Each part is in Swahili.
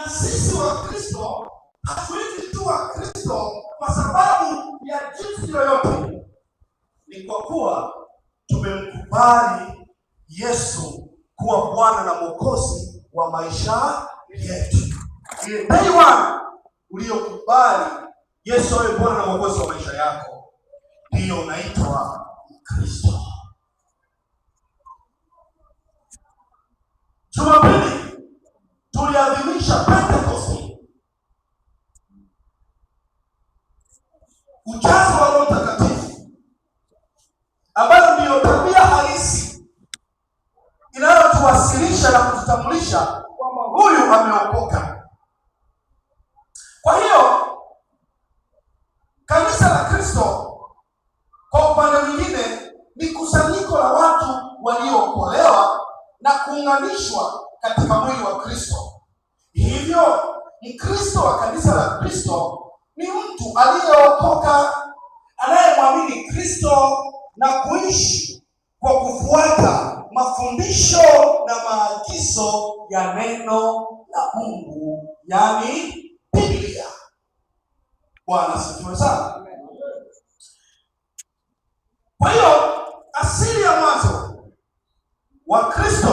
sisi wa Kristo hatuwezi tu wa Kristo kwa sababu ya jinsi yoyote, ni kwa kuwa tumemkubali Yesu kuwa Bwana na Mwokozi wa maisha yetu. Ile day one uliyokubali Yesu awe Bwana na Mwokozi wa maisha yako, ndiyo unaitwa Kristo. Jumapili tuliadhimisha Pentecost, ujazo wa Roho Mtakatifu, ambayo ndiyo tabia halisi inayotuwasilisha na kututambulisha kwamba huyu ameokoka. Kwa hiyo kanisa la Kristo kwa upande mwingine ni kusanyiko la watu waliookolewa na kuunganishwa katika mwili wa Kristo. Hivyo Mkristo wa kanisa la Kristo ni mtu aliyeokoka, anayemwamini Kristo na kuishi kwa kufuata mafundisho na maagizo ya neno la Mungu, yaani Biblia. Bwana asifiwe sana. Kwa hiyo asili ya mwanzo Wakristo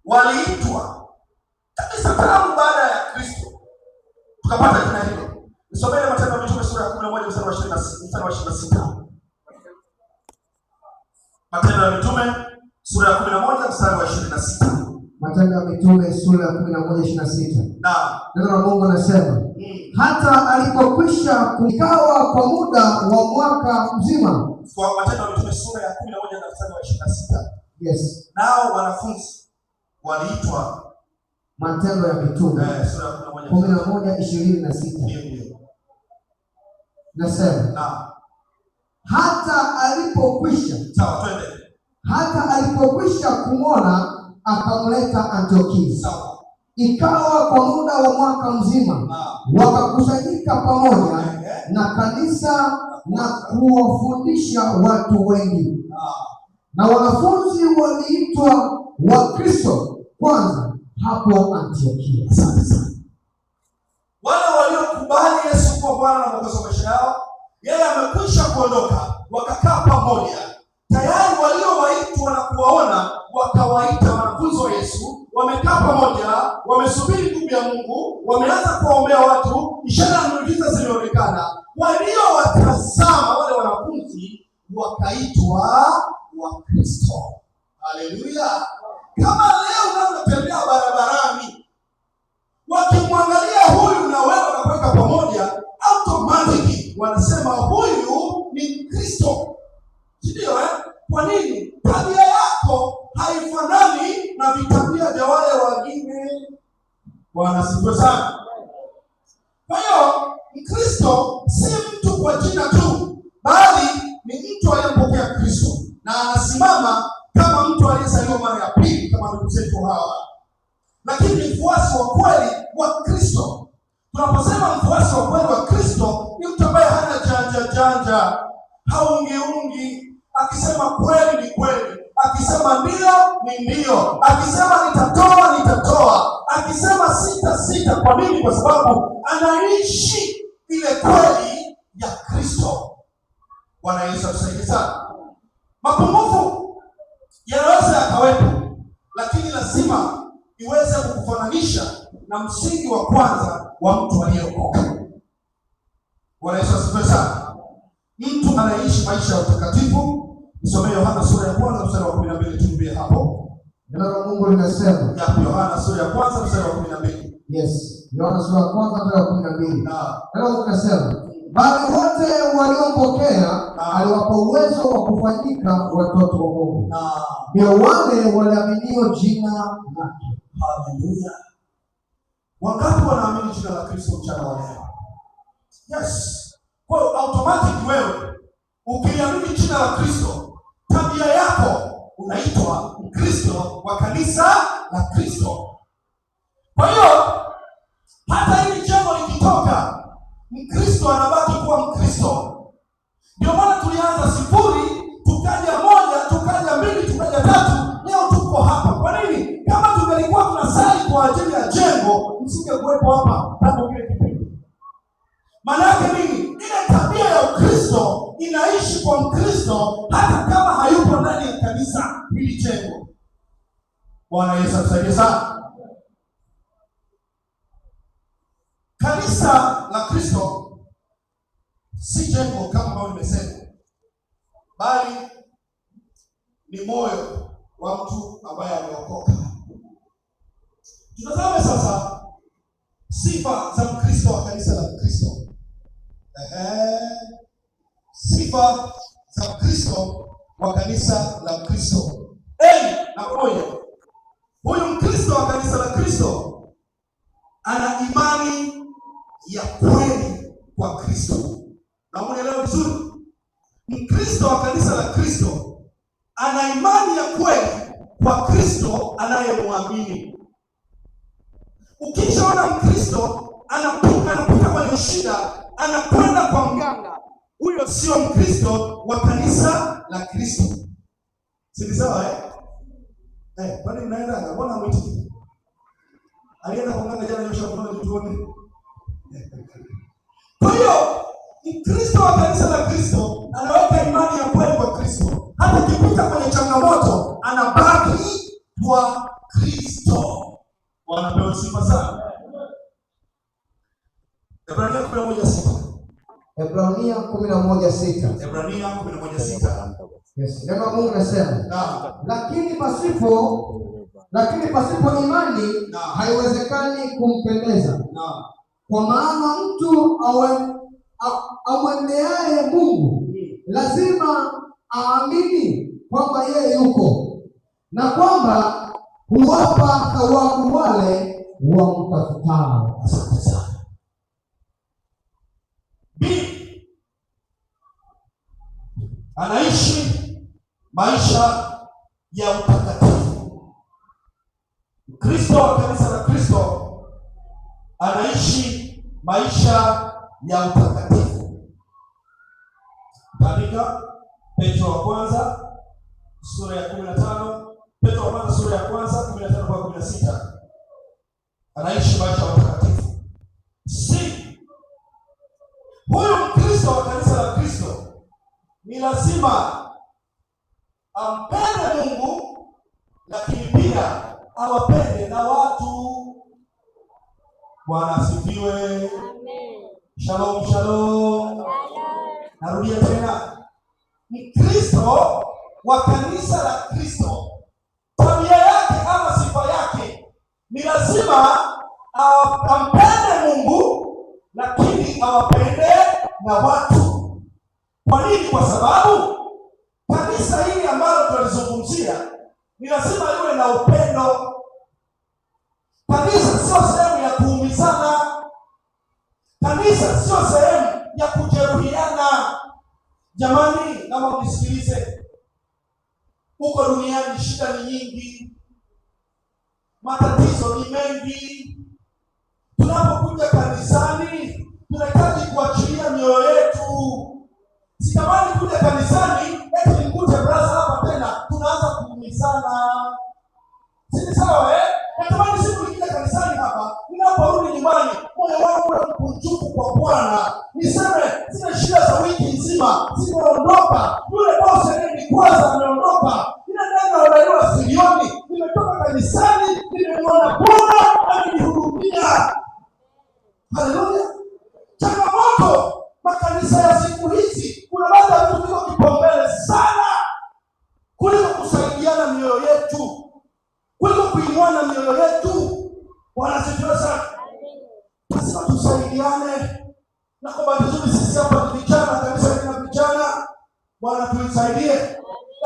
waliitwa kabisa tangu baada ya Kristo tukapata jina hilo. Nisomee Matendo ya Mitume sura ya 11 mstari wa 26. Matendo ya Mitume sura ya 11 mstari wa 26. Matendo ya Mitume sura ya 11:26. Naam. Neno la Mungu nasema, hata alipokwisha kukawa kwa muda wa mwaka mzima. Kwa Matendo ya Mitume sura ya 11 na mstari wa 26. Yes. Nao wanafunzi waliitwa. Matendo ya Mitume sura ya 11:26. Ndio. Nasema, Naam. Hata alipokwisha. Sawa, twende. Hata alipokwisha kumwona akamleta Antiokia. Sawa. Ikawa kwa muda wa mwaka mzima wakakusanyika pamoja na kanisa na kuwafundisha watu wengi. Na wanafunzi waliitwa Wakristo kwanza hapo Antiokia. Asante sana. Wale waliokubali Yesu kuwa Bwana na Mwokozi wa maisha yao, yeye amekwisha kuondoka, wakakaa pamoja. Tayari waliowaitwa na kuwaona wakawaita wanafunzi wa Yesu, wamekaa pamoja, wamesubiri nguvu ya Mungu, wameanza kuwaombea watu, ishara na miujiza zilionekana. Waliowatazama wale wanafunzi wakaitwa Wakristo. Haleluya! Kama leo unatembea barabarani, wakimwangalia huyu na wewe wanakuweka pamoja, automatically wanasema huyu ni Kristo. Ndio Kwa nini? Tabia yako haifanani na vitabia vya wale wengine. Bwana asifiwe sana. Kwa hiyo Mkristo si mtu kwa jina tu, bali ni mtu aliyempokea Kristo na anasimama kama mtu aliyezaliwa mara ya pili, kama ndugu zetu hawa. Lakini mfuasi wa kweli wa Kristo, tunaposema mfuasi wa kweli wa Kristo, ni mtu ambaye hana janja, haungiungi. Akisema kweli ni kweli, akisema ndio ni ndio, akisema nitatoa, akisema sita. Kwa nini? Kwa sababu anaishi ile kweli ya Kristo. Bwana Yesu atusaidie sana. Mapungufu yanaweza yakawepo, lakini lazima iweze kukufananisha na msingi wa kwanza wa mtu aliyeokoka. Bwana Yesu asifiwe sana. Mtu anaishi maisha ya utakatifu. Nisomee Yohana sura ya 1 mstari wa 12, tumbie hapo. Neno la Mungu linasema. Yohana sura ya 1 mstari wa 12. Yes. Yohana sura ya 1 mstari wa 12. Neno la Mungu linasema, bali wote waliompokea aliwapa uwezo wa kufanyika watoto wa Mungu. Ndio wale waliaminio jina lake. Haleluya. Wangapi wanaamini jina la Kristo mchana wa leo? Yes. Kwa automatic wewe ukiamini jina la Kristo, tabia yako unaitwa Mkristo wa kanisa la Kristo. Kwa hiyo hata hili jambo likitoka, Mkristo anabaki kuwa Mkristo. Ndio maana tulianza 0, tukaja 1, tukaja 2, tukaja 3, leo tuko hapa. Kwa nini? Kama tungelikuwa tunasali kwa ajili ya jengo msingekuwepo hapa tangu kile kipindi. Maana yake nini? Ile tabia ya Ukristo inaishi kwa Mkristo hata kama hayupo ndani ya kanisa hili jengo. Bwana Yesu atusaidie sana. Kanisa la Kristo si jengo kama ambavyo nimesema, bali ni moyo wa mtu ambaye ameokoka. Tutazame sasa sifa za Mkristo wa kanisa la Kristo. Sifa za Mkristo wa kanisa la Kristo. Na moja, huyu Mkristo wa kanisa la Kristo ana imani ya kweli kwa Kristo. Na unielewe vizuri. Mkristo wa kanisa la Kristo ana imani ya kweli kwa Kristo anayemwamini. Ukishaona Mkristo anapita kwenye shida, anakwenda kwa mganga, huyo sio Mkristo wa kanisa la Kristo. Si sawa kwani mnaenda mbona mwitiki? Alienda kwa mganga jana, nyosha mkono tuone. Kwa hiyo Mkristo wa kanisa la Kristo anaweka imani ya kweli kwa Kristo. Hata kipita kwenye changamoto, anabaki kwa Kristo. Wanapewa sifa sana. Ebrania 11:6. Ebrania 11:6. Ebrania 11:6. Yes, neno la Mungu linasema, lakini pasipo imani haiwezekani kumpendeza. Kwa maana mtu amwendeaye Mungu lazima aamini kwamba yeye yuko na kwamba huwapa thawabu wale wamtafutao. Asante sana. Anaishi maisha ya utakatifu. Mkristo wa kanisa la Kristo anaishi maisha ya utakatifu. Andika Petro wa kwanza sura ya 15. Petro wa kwanza sura ya kwanza 15-16. Anaishi maisha ya utakatifu. Huyu Mkristo wa kanisa la Kristo ni lazima ampende Mungu, lakini pia awapende na watu. Bwana asifiwe. Amen. Shalom, shalom. Narudia tena. Mkristo wa kanisa la Kristo, tabia yake ama sifa yake ni lazima ampende Mungu, lakini awapende na watu. Kwa nini? Kwa sababu kanisa hili ambalo tunalizungumzia ni lazima liwe na upendo. Kanisa sio sehemu ya kuumizana. Kanisa sio sehemu ya kujeruhiana. Jamani, kama mnisikilize, huko duniani shida ni nyingi, matatizo ni mengi. Tunapokuja kanisani tunahitaji kuachilia mioyo yetu. Sitamani kuja kanisani eti nikute brasa hapa tena tunaanza kuumizana. Si sawa Natamani siku nikija kanisani hapa, ninaporudi nyumbani, moyo wangu uwe mkunjufu kwa Bwana. Niseme sina shida za wiki nzima, simeondoka. Yule bosi aliyenikwaza ameondoka. Nina neno unaiwa silioni. Nimetoka kanisani, nimemwona Bwana amenihudumia. Haleluya. Changamoto makanisa ya siku hizi, kuna baadhi ya vitu viko kipaumbele sana kuliko kusaidiana mioyo yetu, kuliko kuinuana mioyo yetu. Bwana asifiwe sana. Lazima tusaidiane. Na kwa vizuri sisi hapa ni vijana, kanisa lina vijana. Bwana tusaidie.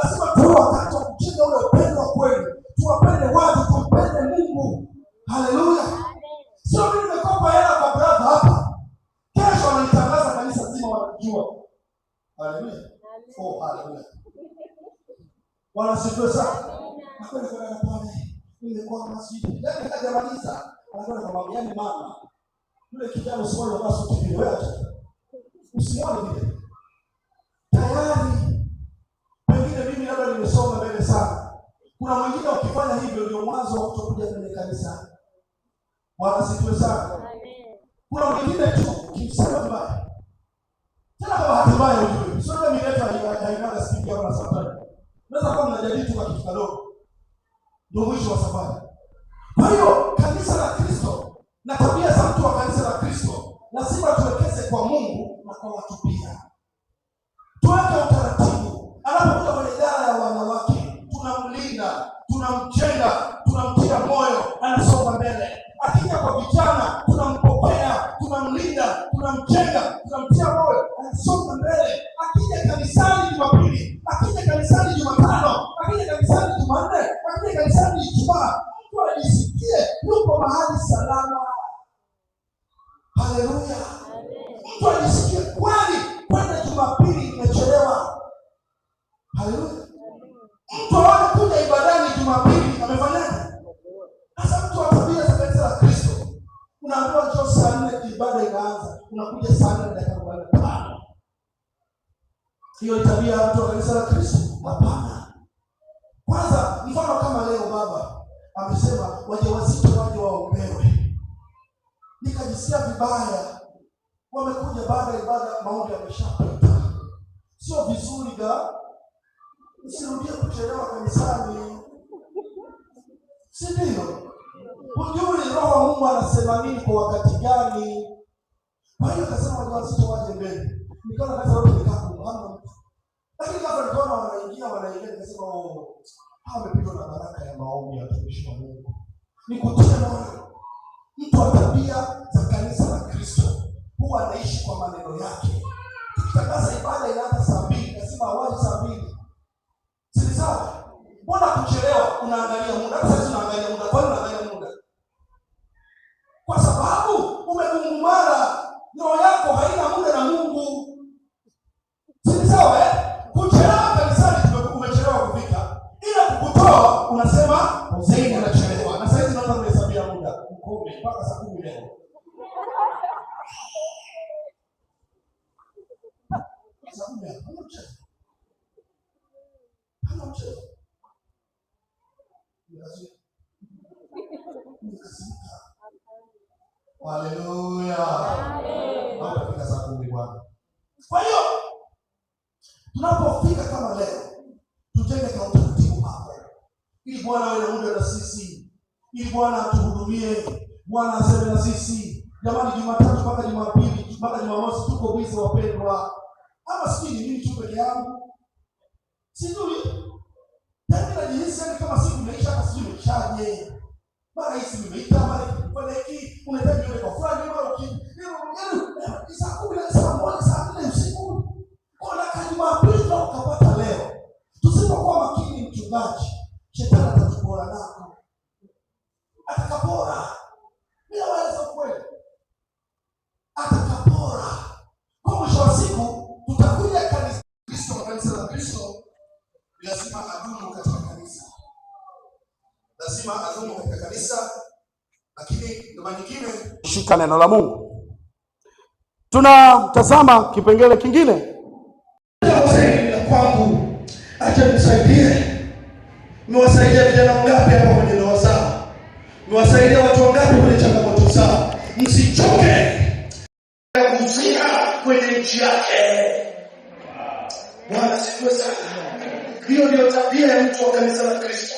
Lazima tuwe wakati wa kujenga ule upendo wa kweli. Tuwapende watu, tumpende Mungu. Haleluya. Sio mimi nimekopa hela kwa brother hapa, kesho wananitangaza kanisa zima wanajua. Haleluya. Haleluya. Bwana asifiwe sana. Na kweli kwa pale nimekuwa masjidi. Yaani hajamaliza. Anakwenda kumwambia mama, yule kijana usione basi utikile wewe acha. Usione vile. Tayari pengine mimi labda nimesoma mbele sana. Kuna mwingine ukifanya hivyo ndio mwanzo wa kutokuja kwenye kanisa. Bwana sifiwe sana. Amen. Kuna mwingine tu kimsema mbaya. Tena kwa bahati mbaya ujue. Sio kama mileta haina speed ya safari. Unaweza kuwa mnajadili tu kitu kidogo. Ndio mwisho wa safari. Kwa hiyo kanisa la Kristo na tabia za mtu wa kanisa la Kristo lazima tuwekeze kwa Mungu na kwa watu pia. Tuweke utaratibu. Anapokuja kwenye idara ya wanawake, tunamlinda, tunamjenga, tunamtia moyo, anasonga mbele. Akija kwa vijana, tunampokea, tunamlinda, tunamjenga, tunamtia moyo, anasonga mbele. Akija kanisani Jumapili, akija kanisani Jumatano, akija kanisani Jumanne, akija kanisani Ijumaa, mtu ajisikie yuko mahali salama. Haleluya. Mtu ajisikie kweli kwenda Jumapili imechelewa. Haleluya. Mtu aone kuja ibadani Jumapili amefanyaje? Sasa mtu wa tabia za kanisa la Kristo, unaambiwa njoo saa 4 ibada inaanza, unakuja saa 4 dakika 45. Hiyo tabia ya mtu wa kanisa la Kristo? Hapana. Kwanza mfano kama leo baba amesema wajawazito waje waombewe. Nikajisikia vibaya. Wamekuja baada ya ibada, maombi yameshapita. Sio vizuri usirudie kuchelewa kanisani. Si ndio? Hujui Roho wa Mungu anasema nini kwa wakati gani. Kwa hiyo akasema wajawazito waje mbele. Nikaona kaza wote nikakumana. Lakini kama nikaona wanaingia nikasema wamepitwa na baraka ya maombi ya watumishi wa Mungu. Nikutie moyo. Mtu wa tabia za kanisa la Kristo huwa anaishi kwa maneno yake. Tukitangaza ibada inaanza saa 2, lazima awali saa 2. Si sawa? Mbona kuchelewa unaangalia muda? Hata sasa unaangalia muda. Kwa nini unaangalia muda? Kwa sababu umegungumana, roho yako haina muda na Mungu. Si sawa Kuchelewa kanisani umechelewa kufika. Ila kukutoa unasema Zaidi anachelewa. Na sasa tunaanza kuhesabia muda. 10 mpaka saa 10 leo. Haleluya. Tunapofika saa 10 Bwana. Kwa hiyo tunapofika kama leo, tujenge kwa utaratibu hapo. Ili Bwana awe na muda na sisi. Ili Bwana atuhudumie. Bwana aseme na sisi. Jamani, Jumatatu mpaka Jumapili, mpaka Jumamosi tuko busy wapendwa. Ama sijui mimi tu peke yangu. Sijui. Yaani najihisi kama siku imeisha, hata sijui imeshaje. Mara hii nimeita, mara nikifanya hiki, unahitaji yule kwa fulani, mara saa 10 saa 1 saa 4 usiku. Kwa Jumapili tukapata leo. Tusipokuwa makini mchungaji, shetani atatupora nako. Atakapora. Bila wazo kweli. Atakapora. Kwa mwisho wa siku tutakuja kanisa la Kristo, lazima adumu katika kanisa. Lazima adumu katika kanisa, lakini ndio nyingine kushika neno la Mungu. Tunatazama kipengele kingine. Kwangu acha nisaidie. Nimewasaidia vijana wangapi hapa kwenye ndoa zao? Nimewasaidia watu wangapi kwenye changamoto zao? Msichoke kuzia kwenye nchi yake. Bwana sifiwe sana. Hiyo ndio tabia ya mtu wa kanisa la Kristo.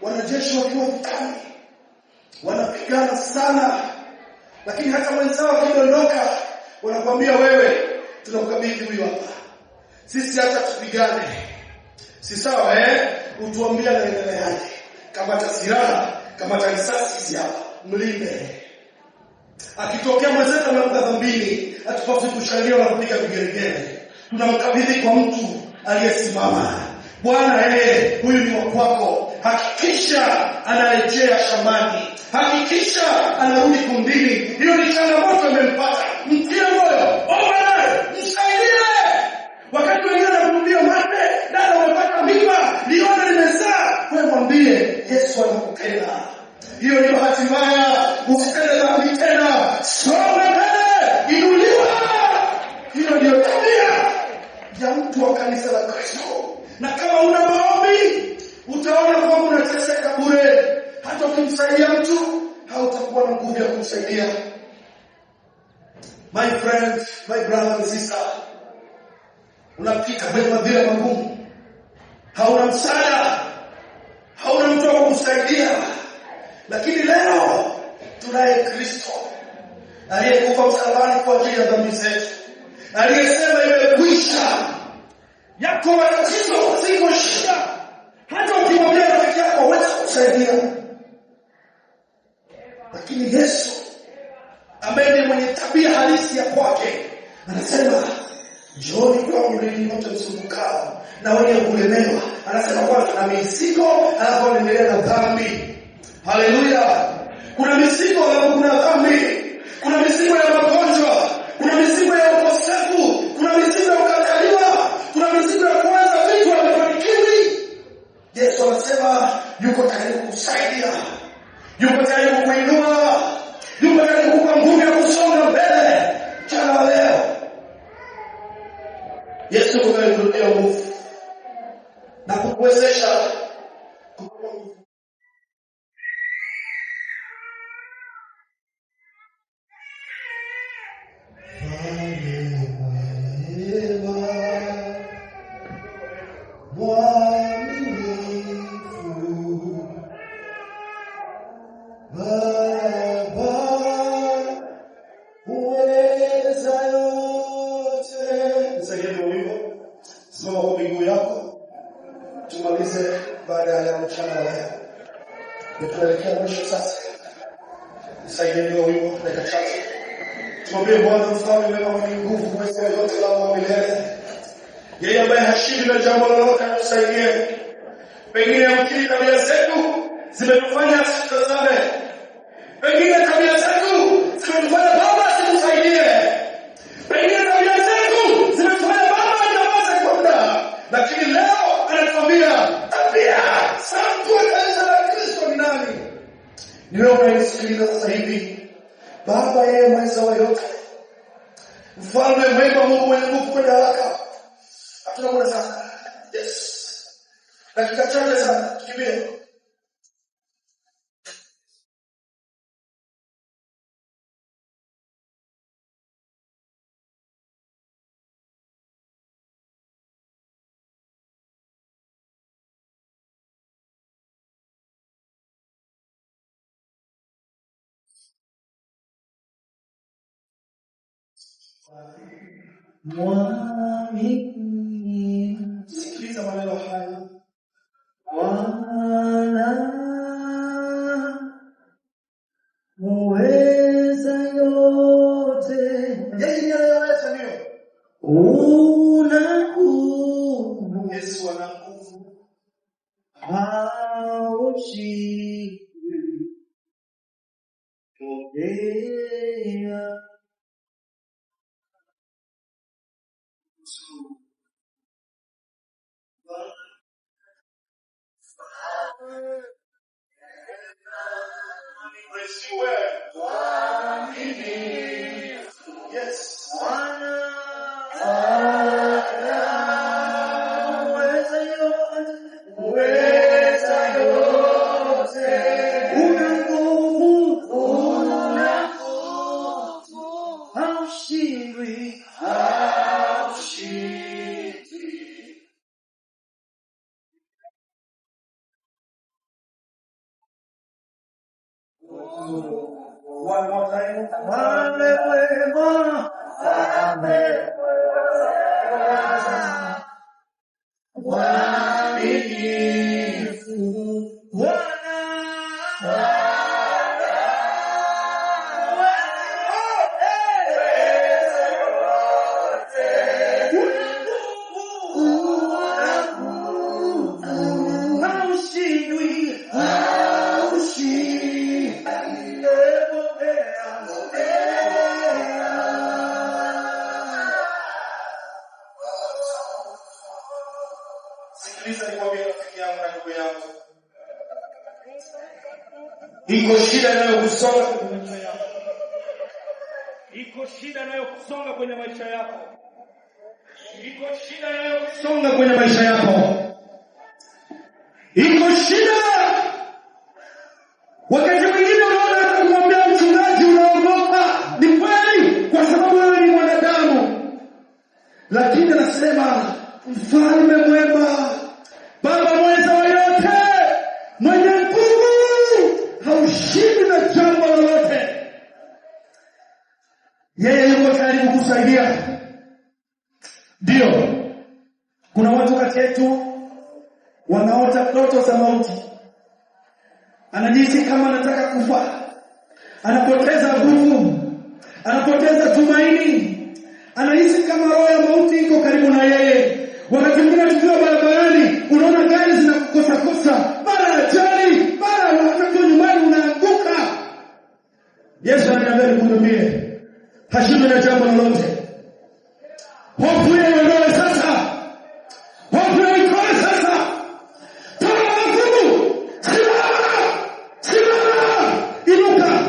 Wanajeshi wakiwa vitani wanapigana sana, lakini hata wenzao wakiondoka wanakuambia wewe, tunakukabidhi huyu hapa. Sisi hata tupigane. Si sawa utuambia naendeleaje? Kama tasiraha, kama risasi hizi hapa, mlinde. Akitokea mwenzetu anakuwa dhambini, atupaswe kushalia na kupiga vigelegele. Tunamkabidhi kwa mtu aliyesimama. Bwana huyu ni wa kwako. Hakikisha anarejea shambani. Hakikisha anarudi kundini. Hiyo ni changamoto imempata. Mtie moyo. Omba naye. Msaidie. Wakati wengine wanakuambia mate, dada umepata mimba, lione limezaa, wewe mwambie Yesu anakupenda. Hiyo ni bahati mbaya. Usitende dhambi tena. Songa mbele. Inuliwa. Hiyo ndio tabia ya mtu wa kanisa la Kristo. Na kama una maombi, utaona kwamba unateseka bure. Hata ukimsaidia mtu kukusaidia. My friend, my brother and sister, unapita kwenye madhira magumu, hauna msaada, hauna mtu wa kukusaidia, lakini leo tunaye Kristo aliyekufa msalabani kwa ajili ya dhambi zetu, aliyesema imekwisha. Yako matatizo, ziko shida, hata ukimwambia rafiki yako hawezi kukusaidia, lakini Yesu ambaye ni mwenye tabia halisi ya kwake anasema, njooni kwangu ninyi nyote msumbukao na wenye kulemewa. Anasema kwanza kuna mizigo, alafu anaendelea na dhambi. Haleluya! Kuna mizigo na kuna dhambi. Kuna mizigo ya magonjwa, kuna mizigo ya ukosefu, kuna mizigo ya kukataliwa, kuna mizigo ya kuanza vitu havifanikiwi. Yesu anasema yuko tayari kukusaidia, yuko tayari kukuinua, yuko tayari kukupa nguvu ya kusonga mbele. Jana leo Yesu anakuletea nguvu na kukuwezesha kukupa nguvu. Tumalize baada ya mchana leo. Tunaelekea mwisho sasa. Nisaidie wimbo dakika chache. Tumwambie Bwana mfalme mwema mwenye nguvu mweza yote la milele. Yeye ambaye hashindi na jambo lolote atusaidie. Pengine mkiri tabia zetu zimetufanya tusitazame. Pengine tabia zetu zimetufanya Baba asitusaidie. Pengine tabia zetu zimetufanya Baba anyamaze kwa muda. Lakini leo anatuambia tabia sangu kanisa la Kristo ni nani? Ni wewe unayenisikiliza sasa hivi. Baba yeye mweza wa yote, mfalme mwema, Mungu mwenye nguvu kwenye haraka. Hatuna muda sana. Yes. Dakika chache sana tukimbie. Sikiliza maneno haya. Bwana muweza yote, Yeye anaweza ndio. una nguvu, Yesu ana nguvu. haushindwi. Pokea Yes. One more time. Sikiliza nikwambie rafiki yangu na ndugu yangu. Iko shida inayokusonga kwenye maisha yako. Iko shida inayokusonga kwenye maisha yako. Iko shida inayokusonga kwenye maisha yako. Iko shida. Wakati mwingine unaona kumwambia mchungaji mfalme mwema, Baba mweza wa yote, mwenye nguvu, haushindi na jambo lolote. Yeye yuko tayari kukusaidia. Ndio, kuna watu kati yetu wanaota ndoto za mauti. Anajisi kama anataka kufa, anapoteza nguvu, anapoteza tumaini, anahisi kama roho ya mauti iko karibu na yeye. Wakati mwingine tukiwa barabarani, unaona gari zinakukosa kosa, mara ajali, mara wakati nyumbani unaanguka. Yesu ananiambia nikuhudumie, hashindwi na jambo lolote. Hofu ya ondoe sasa, hofu ya ikoe sasa. Toa nguvu, simama, inuka.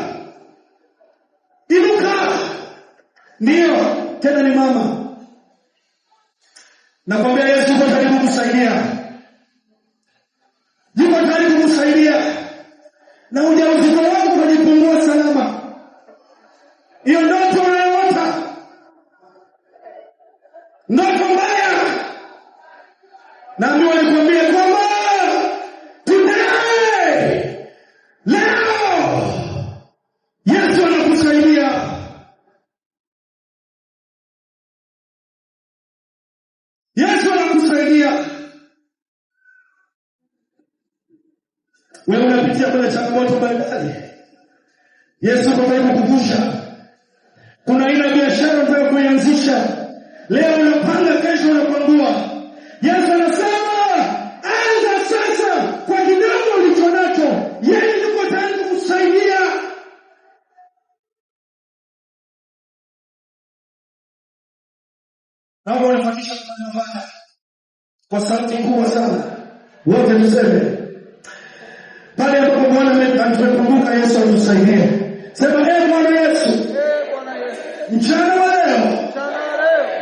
Ndio, tena ni mama. Nakwambia Yesu yuko tayari kukusaidia. Yuko tayari kukusaidia. Na ujauzito wako unajipungua salama. Hiyo ndoto unayoota, ndoto mbaya, naambiwa nikwambie kwamba today, leo, Yesu anakusaidia. Yesu anakusaidia. Wewe unapitia kwenye changamoto mbalimbali, Yesu anataka kukuvusha. Kuna aina biashara unataka kuianzisha, leo unapanga, kesho unapangua. Yesu anasema anza sasa kwa kidogo ulichonacho. Yeye yuko tayari kukusaidia. Naomba unifuatishe maneno haya kwa sauti kubwa sana. Wote tuseme, pale ambapo Bwana ametukumbuka Yesu atusaidie. Sema ee Bwana Yesu, mchana wa leo,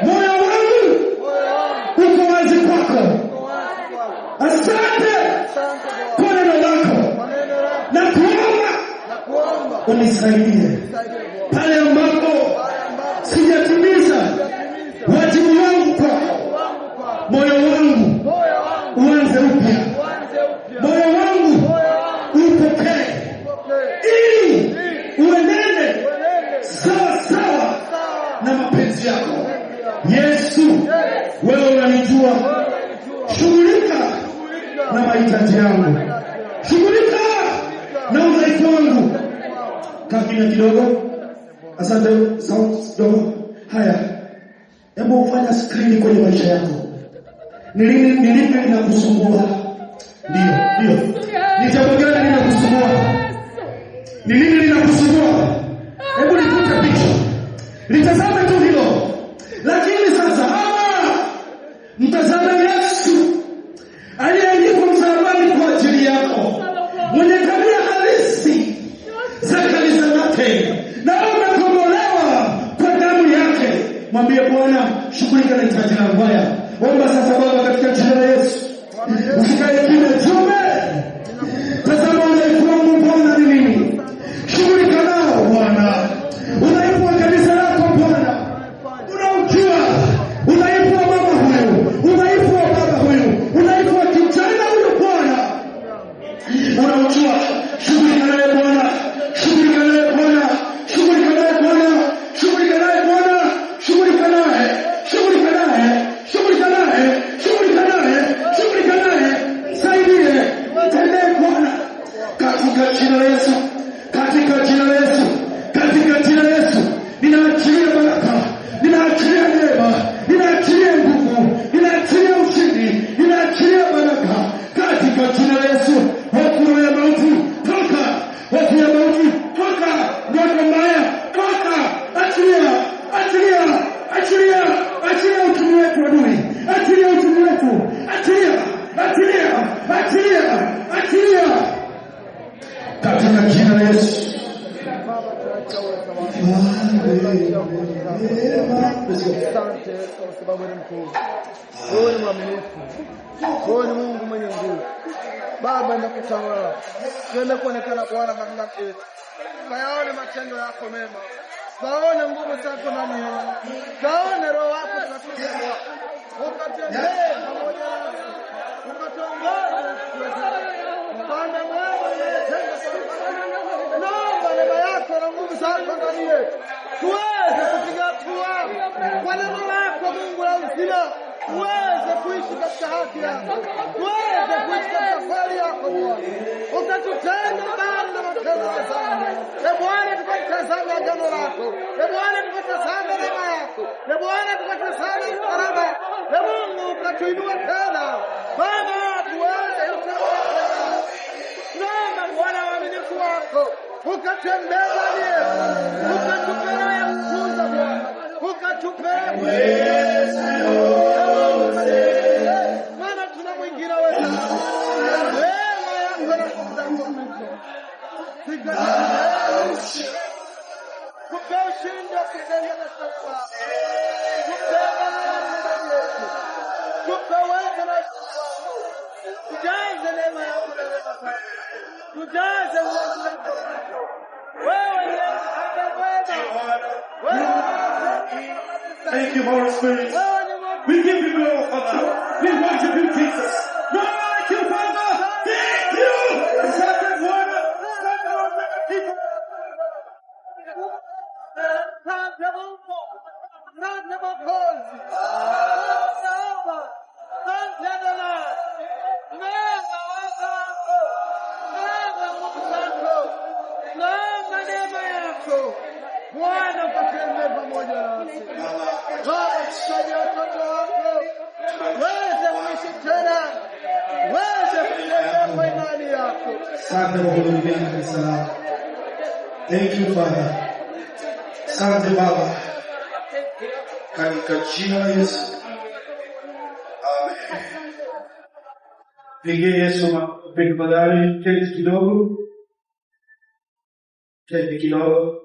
moyo wangu uko wazi kwako. Asante kwa neno lako, na kuomba unisaidie pale ambapo sijatimiza wajibu wangu kwako. Moyo wangu uanze upya, moyo wangu upokee, ili uenende sawa sawa na mapenzi yako. Yesu, wewe unanijua. Shughulika na mahitaji yangu, shughulika na udhaifu wangu. Kakina kidogo. Asante, sauti kidogo. Haya, hebu ufanya screen kwenye maisha yako. Ni lipi linakusumbua? Ndio. Ni jambo gani linakusumbua? Ni nini linakusumbua? Hebu nipate picha, litazame tu hilo. Lakini sasa mtazame Yesu aliyekufa msalabani kwa ajili yako, mwenye tabia halisi za kanisa lake, na umekombolewa kwa damu yake. Mwambie Bwana, shughulika na hitaji langu haya. Omba sasa Baba, katika jina la Yesu. Usikae kimya, tume. Tazama udhaifu wangu Bwana ni nini. Shughulika nao Bwana. Udhaifu wa kanisa lako Bwana, unaujua. Udhaifu wa mama huyu, udhaifu wa baba huyu, udhaifu wa kijana huyu Bwana, unaujua. Shughulika naye Bwana, shughulika naye Bwana, shughulika naye Bwana, shughulika naye Bwana, shughulika naye, shughulika naye, shughulika naye, shughulika naye, shughulika naye. Saidie, tendee Bwana, katika jina la Yesu, katika jina la Yesu, katika jina la Yesu. Ninaachilia baraka, ninaachilia neema, ninaachilia nguvu, ninaachilia ushindi, ninaachilia baraka katika jina la Yesu. Hofu ya mauti toka, hofu ya mauti toka, ndoto mbaya toka. Achilia, achilia, achilia, achilia uchumi wetu adui, achilia uchumi wetu, achilia, achilia, achilia, achilia katika jina la Yesu. Asante kwa sababu ni mkuu. Wewe ni mwaminifu. Wewe ni Mungu mwenye nguvu. Baba, nakutawala. Twende kuonekana Bwana katika yetu. Kayaone matendo yako mema. Kaone nguvu zako ndani yetu. Kaone roho yako tunatulia. ukatembee pamoja nasi, ukatuongoze Bwana mwema. Naomba neema yako na nguvu zako ndani yetu tuweze kupiga hatua kwa neno lako Mungu la uzima, tuweze kuishi katika haki yako, tuweze kuishi katika kweli yako Bwana. Ukatutenda mbali na matendo ya dhambi. Bwana, tukatazame agano lako. Bwana, tukatazame neema yako. Bwana, tukatazame msalaba. Mungu, ukatuinua tena Baba, tuweze kutembea. Naomba Bwana uaminifu wako ukatembea ndani yetu, ukatupelea kukuza Bwana, ukatupelea maana tuna mwingine wewe. Neema yako na kukuza kupe ushindi wa kutenda na sawa, kupenda na ndani yetu, kupe uwezo na tujaze neema yako na neema zako, tujaze uwezo wako. Wewe ni Thank you, Holy Spirit. We give you glory, Father. We worship you, Jesus. None like you, Father. Thank you. Sacred water. Bwana ukatembee pamoja nasi. Baba, tusaidie watoto wako weze kuishi tena, weze kutembea kwa imani yako. Asante kwa kuhudumia kanisa lako. Thank you, Father. Asante Baba, katika jina la Yesu. Amen. Pigie Yesu makofi tafadhali. Keti kidogo.